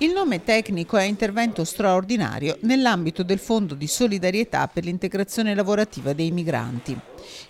Il nome tecnico è intervento straordinario nell'ambito del Fondo di solidarietà per l'integrazione lavorativa dei migranti.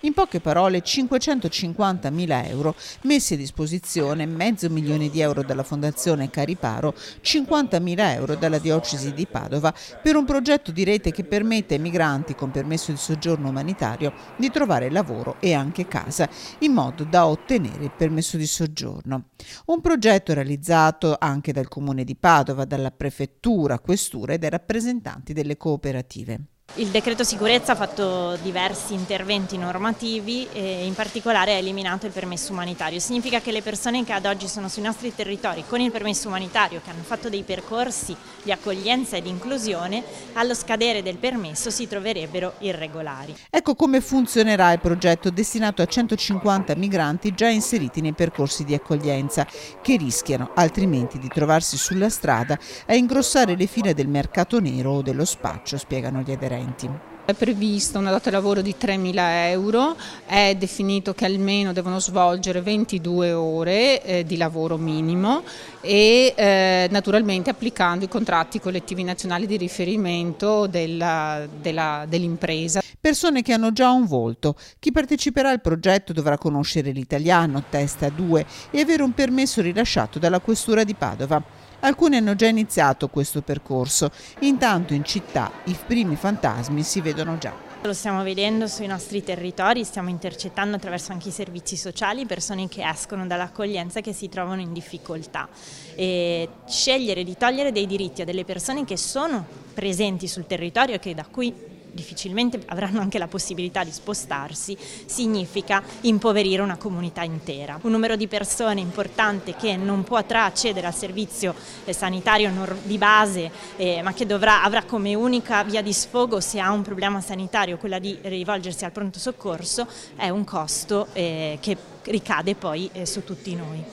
In poche parole, 550.000 euro messi a disposizione, €500.000 dalla Fondazione Cariparo, 50.000 euro dalla Diocesi di Padova per un progetto di rete che permette ai migranti con permesso di soggiorno umanitario di trovare lavoro e anche casa, in modo da ottenere il permesso di soggiorno. Un progetto realizzato anche dal Comune di Padova, dalla Prefettura, Questura e dai rappresentanti delle cooperative. Il decreto sicurezza ha fatto diversi interventi normativi e in particolare ha eliminato il permesso umanitario. Significa che le persone che ad oggi sono sui nostri territori con il permesso umanitario, che hanno fatto dei percorsi di accoglienza e di inclusione, allo scadere del permesso si troverebbero irregolari. Ecco come funzionerà il progetto destinato a 150 migranti già inseriti nei percorsi di accoglienza, che rischiano altrimenti di trovarsi sulla strada a ingrossare le file del mercato nero o dello spaccio, spiegano gli aderenti. È prevista una data di lavoro di 3.000 euro, è definito che almeno devono svolgere 22 ore di lavoro minimo e naturalmente applicando i contratti collettivi nazionali di riferimento dell'impresa. Persone che hanno già un volto. Chi parteciperà al progetto dovrà conoscere l'italiano, test A2 e avere un permesso rilasciato dalla Questura di Padova. Alcuni hanno già iniziato questo percorso, intanto in città i primi fantasmi si vedono già. Lo stiamo vedendo sui nostri territori, stiamo intercettando attraverso anche i servizi sociali persone che escono dall'accoglienza e che si trovano in difficoltà. E scegliere di togliere dei diritti a delle persone che sono presenti sul territorio e che da qui difficilmente avranno anche la possibilità di spostarsi, significa impoverire una comunità intera. Un numero di persone importante che non potrà accedere al servizio sanitario di base, ma che avrà come unica via di sfogo, se ha un problema sanitario, quella di rivolgersi al pronto soccorso, è un costo che ricade poi su tutti noi.